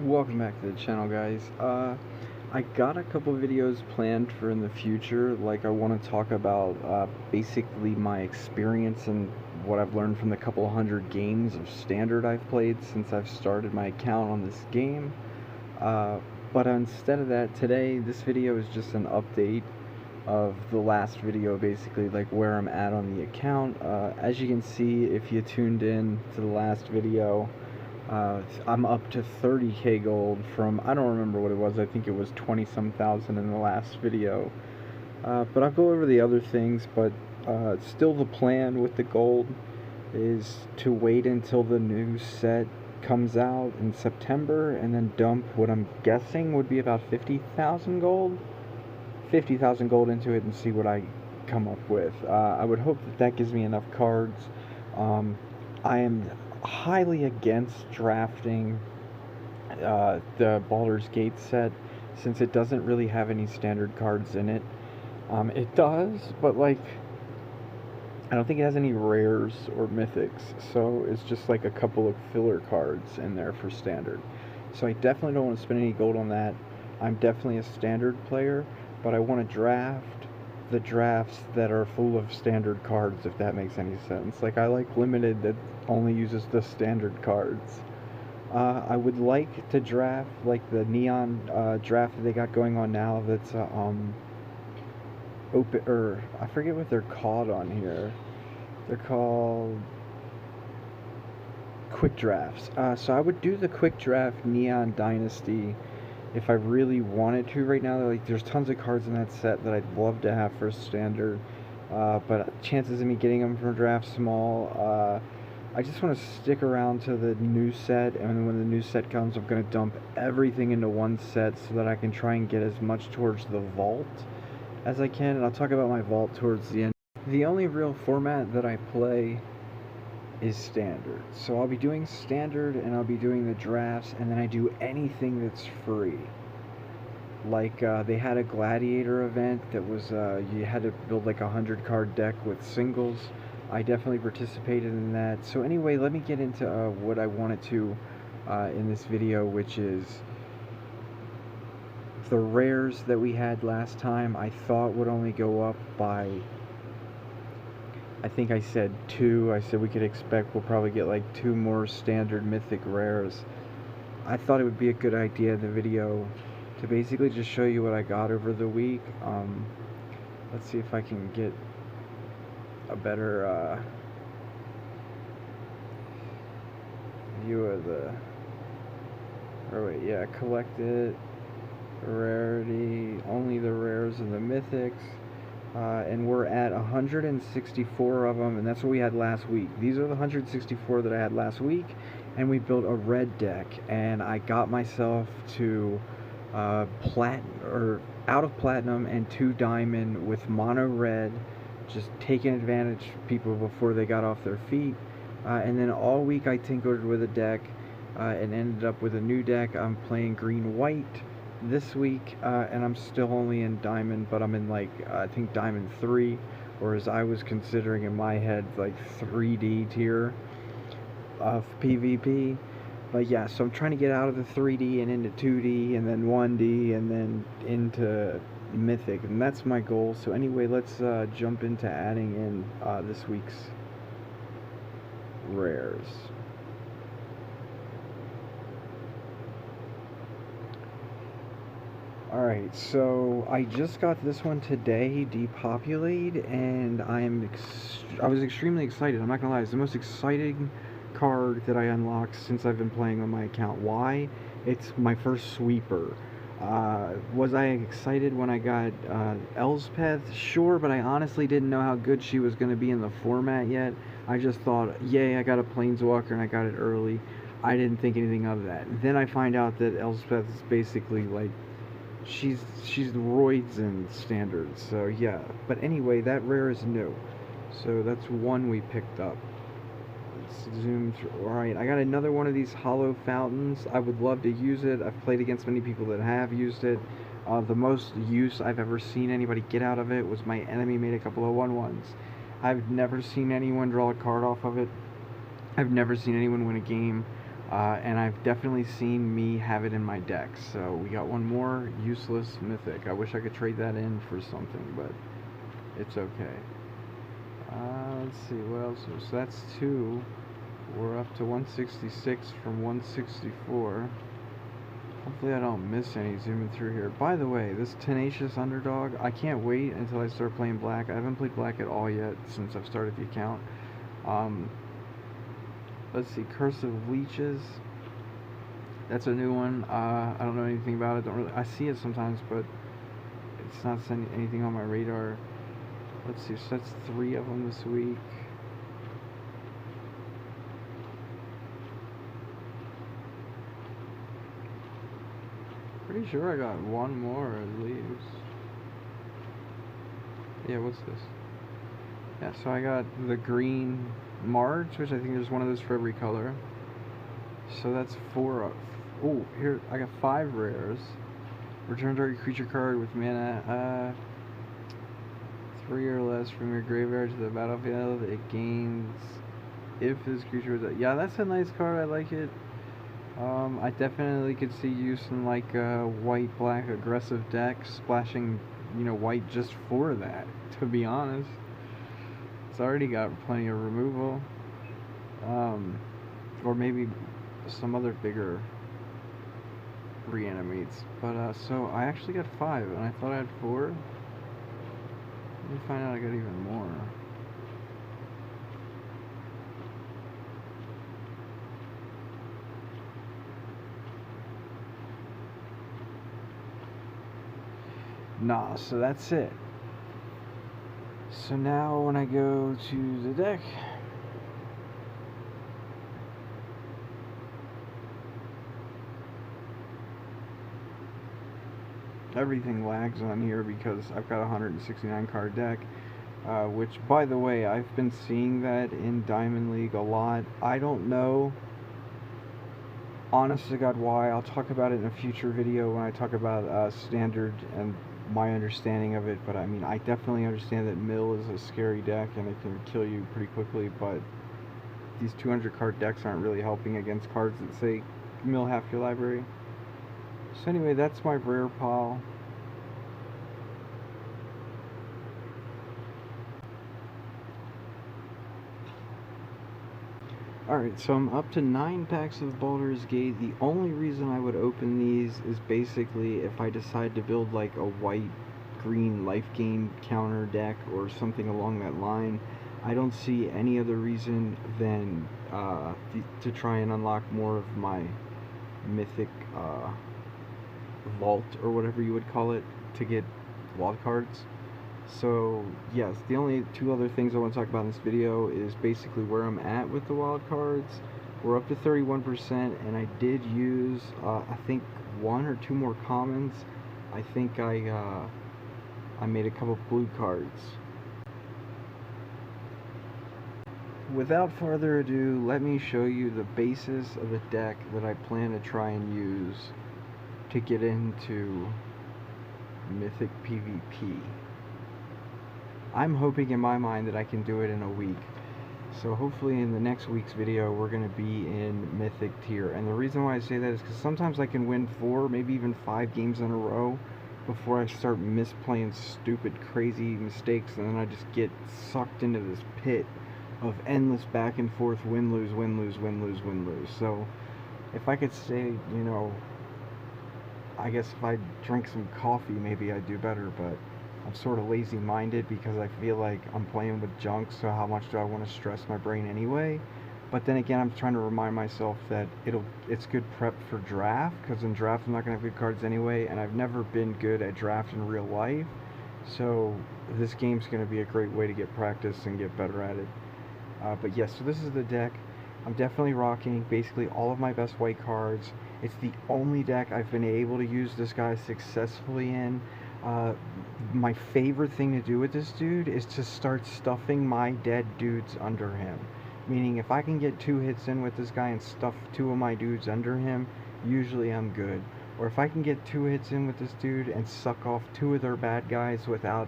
Welcome back to the channel, guys. I got a couple videos planned for in the future. Like, I want to talk about basically my experience and what I've learned from the couple hundred games of Standard I've played since I've started my account on this game. Uh, but instead of that, today, this video is just an update of the last video, basically, like where I'm at on the account. As you can see, if you tuned in to the last video, I'm up to 30k gold from, I don't remember what it was, I think it was 20 some thousand in the last video. But I'll go over the other things, but still the plan with the gold is to wait until the new set comes out in September and then dump what I'm guessing would be about 50,000 gold. 50,000 gold into it and see what I come up with. I would hope that that gives me enough cards. I am highly against drafting the Baldur's Gate set since it doesn't really have any standard cards in it. It does, but like I don't think it has any rares or mythics, so it's just like a couple of filler cards in there for standard. So I definitely don't want to spend any gold on that. I'm definitely a standard player, but I want to draft the drafts that are full of standard cards, if that makes any sense. Like, I like limited that only uses the standard cards. I would like to draft like the neon draft that they got going on now. That's open, or I forget what they're called on here. They're called quick drafts. So I would do the quick draft Neon Dynasty if I really wanted to right now. Like, there's tons of cards in that set that I'd love to have for standard, but chances of me getting them from draft small. I just want to stick around to the new set, and when the new set comes, I'm going to dump everything into one set so that I can try and get as much towards the vault as I can, and I'll talk about my vault towards the end. The only real format that I play is standard. So I'll be doing standard, and I'll be doing the drafts, and then I do anything that's free. Like, they had a gladiator event that was, you had to build like a 100 card deck with singles. I definitely participated in that. So anyway, let me get into what I wanted to in this video, which is the rares that we had last time. I thought would only go up by, I think I said 2. I said we could expect we'll probably get like 2 more standard mythic rares. I thought it would be a good idea in the video to basically just show you what I got over the week. Let's see if I can get a better view of the, or wait, yeah, collected rarity, only the rares and the mythics. And we're at 164 of them, and that's what we had last week. These are the 164 that I had last week, and we built a red deck, and I got myself to out of platinum and 2 diamond with mono red, just taking advantage of people before they got off their feet. And then all week I tinkered with a deck and ended up with a new deck. I'm playing green-white this week, and I'm still only in diamond, but I'm in like I think diamond 3, or as I was considering in my head, like 3D tier of PvP. But yeah, so I'm trying to get out of the 3D and into 2D and then 1D and then into mythic, and that's my goal. So anyway, let's jump into adding in this week's rares. Alright, so I just got this one today, Depopulate, and I was extremely excited. I'm not gonna lie, it's the most exciting card that I unlocked since I've been playing on my account. Why? It's my first sweeper. Was I excited when I got Elspeth? Sure, but I honestly didn't know how good she was going to be in the format yet. I just thought, yay, I got a Planeswalker and I got it early. I didn't think anything of that. Then I find out that Elspeth is basically like, she's the roids in standard. So yeah, but anyway, that rare is new. So that's one we picked up. Zoom through. Alright, I got another one of these hollow fountains. I would love to use it. I've played against many people that have used it. The most use I've ever seen anybody get out of it was my enemy made a couple of 1/1s. I've never seen anyone draw a card off of it. I've never seen anyone win a game And I've definitely seen me have it in my deck. So we got one more useless mythic. I wish I could trade that in for something, but it's okay. Let's see, what else? So that's 2. We're up to 166 from 164. Hopefully I don't miss any zooming through here. By the way, this Tenacious Underdog, I can't wait until I start playing Black. I haven't played Black at all yet since I've started the account. Let's see, Curse of Leeches. That's a new one. I don't know anything about it. I see it sometimes, but it's not sending anything on my radar. Let's see, so that's 3 of them this week. Pretty sure I got one more at least. Yeah, what's this? Yeah, so I got the green Marge, which I think there's one of those for every color. So that's 4 of... Oh, here, I got 5 rares. Return target creature card with mana, 3 or less from your graveyard to the battlefield. It gains if this creature is... Yeah, that's a nice card, I like it. I definitely could see use in like a white-black aggressive deck, splashing, you know, white just for that, to be honest. It's already got plenty of removal. Or maybe some other bigger reanimates. But, so I actually got 5, and I thought I had 4. Let me find out I got even more. Nah, so that's it. So now when I go to the deck, everything lags on here because I've got a 169 card deck, which, by the way, I've been seeing that in Diamond League a lot. I don't know, honest to God, why. I'll talk about it in a future video when I talk about Standard and my understanding of it, but I mean, I definitely understand that Mill is a scary deck and it can kill you pretty quickly, but these 200 card decks aren't really helping against cards that say mill half your library. So anyway, that's my rare pile. Alright, so I'm up to 9 packs of Baldur's Gate. The only reason I would open these is basically if I decide to build like a white-green life gain counter deck or something along that line. I don't see any other reason than to try and unlock more of my mythic vault, or whatever you would call it, to get wild cards. So yes, the only 2 other things I want to talk about in this video is basically where I'm at with the wild cards. We're up to 31%, and I did use I think 1 or 2 more commons. I think I made a couple blue cards. Without further ado, let me show you the basis of the deck that I plan to try and use to get into Mythic PvP. I'm hoping in my mind that I can do it in a week. So hopefully in the next week's video we're going to be in Mythic tier. And the reason why I say that is because sometimes I can win 4, maybe even 5 games in a row before I start misplaying stupid, crazy mistakes, and then I just get sucked into this pit of endless back and forth win-lose, win-lose, win-lose, win-lose. So if I could say, you know, I guess if I drink some coffee maybe I'd do better, but I'm sort of lazy-minded because I feel like I'm playing with junk, so how much do I want to stress my brain anyway? But then again, I'm trying to remind myself that it's good prep for draft, because in draft I'm not going to have good cards anyway, and I've never been good at draft in real life, so this game's going to be a great way to get practice and get better at it. But yes, so this is the deck. I'm definitely rocking basically all of my best white cards. It's the only deck I've been able to use this guy successfully in. My favorite thing to do with this dude is to start stuffing my dead dudes under him. Meaning if I can get 2 hits in with this guy and stuff 2 of my dudes under him, usually I'm good. Or if I can get 2 hits in with this dude and suck off 2 of their bad guys without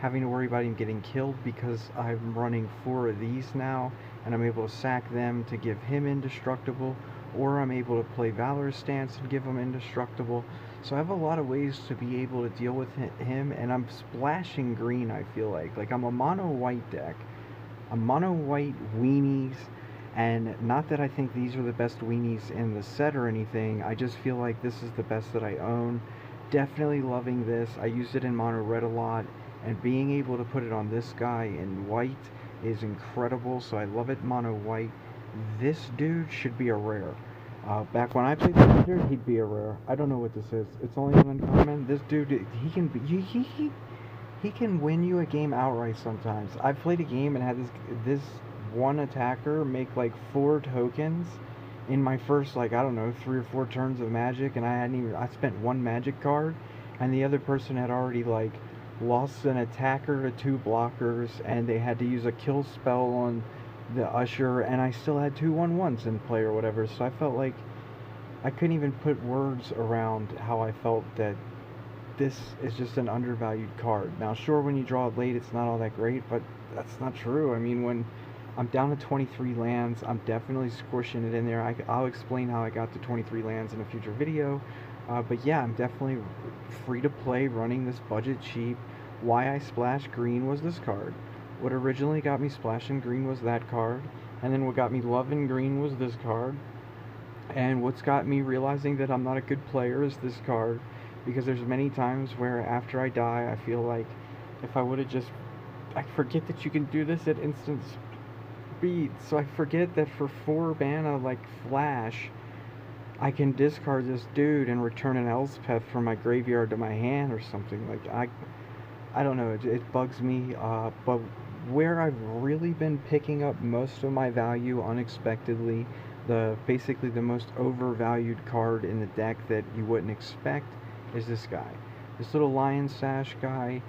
having to worry about him getting killed, because I'm running 4 of these now and I'm able to sack them to give him indestructible, or I'm able to play Valor Stance and give him indestructible. So I have a lot of ways to be able to deal with him, and I'm splashing green, I feel like I'm a mono white deck. I'm mono white weenies, and not that I think these are the best weenies in the set or anything, I just feel like this is the best that I own. Definitely loving this. I used it in mono red a lot, and being able to put it on this guy in white is incredible, so I love it mono white. This dude should be a rare. Back when I played Standard, he'd be a rare. I don't know what this is. It's only an uncommon. This dude, he can be, he can win you a game outright sometimes. I played a game and had this one attacker make like 4 tokens in my first, like, I don't know, 3 or 4 turns of Magic, and I spent 1 Magic card, and the other person had already like lost an attacker to 2 blockers, and they had to use a kill spell on the Usher, and I still had 2/1/1s in play or whatever. So I felt like I couldn't even put words around how I felt that this is just an undervalued card. Now, sure, when you draw it late, it's not all that great, but that's not true. I mean, when I'm down to 23 lands, I'm definitely squishing it in there. I'll explain how I got to 23 lands in a future video. But yeah, I'm definitely free to play, running this budget cheap. Why I splashed green was this card. What originally got me splashing green was that card, and then what got me loving green was this card, and what's got me realizing that I'm not a good player is this card, because there's many times where after I die, I feel like if I would have just... I forget that you can do this at instant speed, so I forget that for 4 mana, like Flash, I can discard this dude and return an Elspeth from my graveyard to my hand or something. Like, I don't know, it bugs me, but where I've really been picking up most of my value unexpectedly, basically the most overvalued card in the deck that you wouldn't expect, is this guy. This little Lion Sash guy.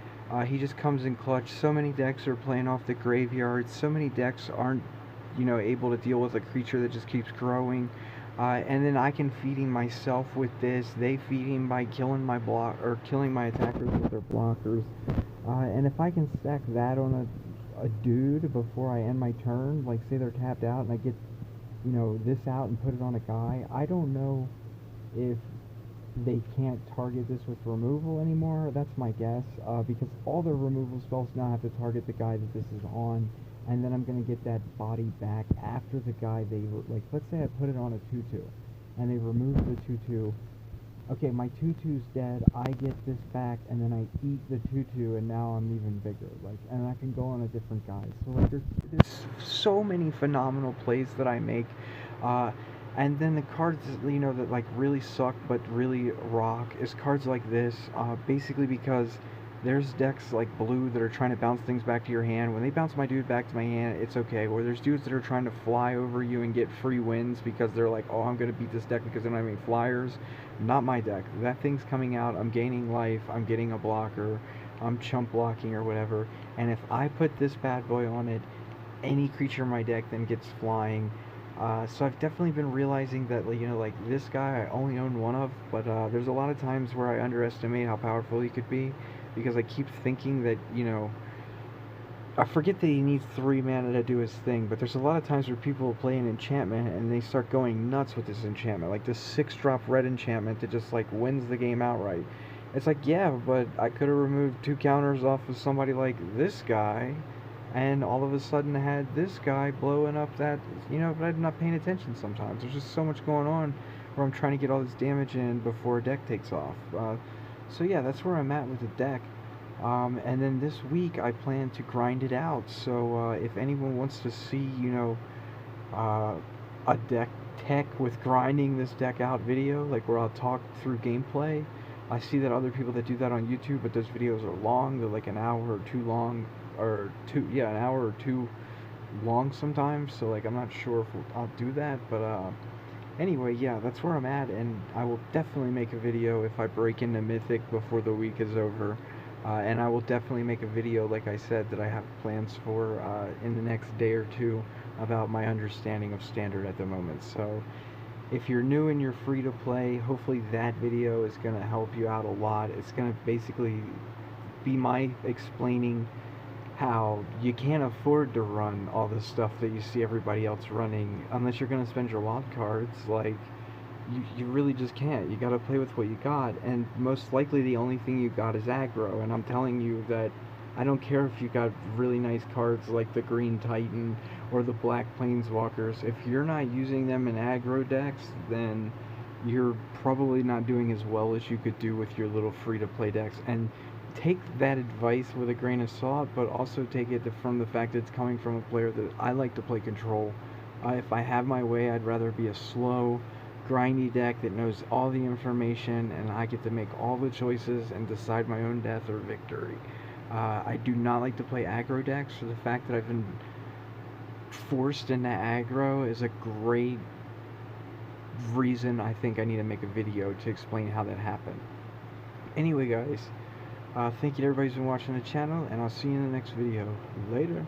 He just comes in clutch. So many decks are playing off the graveyard. So many decks aren't, able to deal with a creature that just keeps growing. And then I can feed him myself with this. They feed him by killing my killing my attackers with their blockers. And if I can stack that on a dude before I end my turn, like say they're tapped out and I get, this out and put it on a guy, I don't know if they can't target this with removal anymore. That's my guess, because all their removal spells now have to target the guy that this is on, and then I'm going to get that body back after the guy like, let's say I put it on a 2/2, and they remove the 2/2. Okay, my 2/2's dead, I get this back, and then I eat the 2/2, and now I'm even bigger, like, and I can go on a different guy. So, like, there's so many phenomenal plays that I make, and then the cards, that, like, really suck but really rock is cards like this, basically because there's decks like blue that are trying to bounce things back to your hand. When they bounce my dude back to my hand, it's okay. Or there's dudes that are trying to fly over you and get free wins because they're like, oh, I'm going to beat this deck because they don't have any flyers. Not my deck. That thing's coming out, I'm gaining life, I'm getting a blocker, I'm chump blocking or whatever. And if I put this bad boy on it, any creature in my deck then gets flying. So I've definitely been realizing that, like this guy I only own one of, but there's a lot of times where I underestimate how powerful he could be, because I keep thinking that, I forget that he needs 3 mana to do his thing, but there's a lot of times where people play an enchantment and they start going nuts with this enchantment, like this 6-drop red enchantment that just like wins the game outright. It's like, yeah, but I could have removed 2 counters off of somebody like this guy, and all of a sudden had this guy blowing up that, but I'm not paying attention sometimes. There's just so much going on where I'm trying to get all this damage in before a deck takes off. So yeah, that's where I'm at with the deck. And then this week I plan to grind it out. So if anyone wants to see, a deck tech with grinding this deck out video, like where I'll talk through gameplay, I see that other people that do that on YouTube, but those videos are long. They're like an hour or 2 long, an hour or 2 long sometimes. So like I'm not sure if I'll do that, but anyway, yeah, that's where I'm at, and I will definitely make a video if I break into Mythic before the week is over. And I will definitely make a video, like I said, that I have plans for in the next day or 2 about my understanding of Standard at the moment. So if you're new and you're free to play, hopefully that video is going to help you out a lot. It's going to basically be my explaining how you can't afford to run all the stuff that you see everybody else running unless you're going to spend your wild cards. Like, you really just can't. You got to play with what you got, and most likely the only thing you got is aggro. And I'm telling you that I don't care if you got really nice cards like the Green Titan or the Black Planeswalkers. If you're not using them in aggro decks, then you're probably not doing as well as you could do with your little free-to-play decks. And take that advice with a grain of salt, but also take it from the fact that it's coming from a player that I like to play control. If I have my way, I'd rather be a slow, grindy deck that knows all the information, and I get to make all the choices and decide my own death or victory. I do not like to play aggro decks, so the fact that I've been forced into aggro is a great reason I think I need to make a video to explain how that happened. Anyway, guys, thank you to everybody who's been watching the channel, and I'll see you in the next video. Later.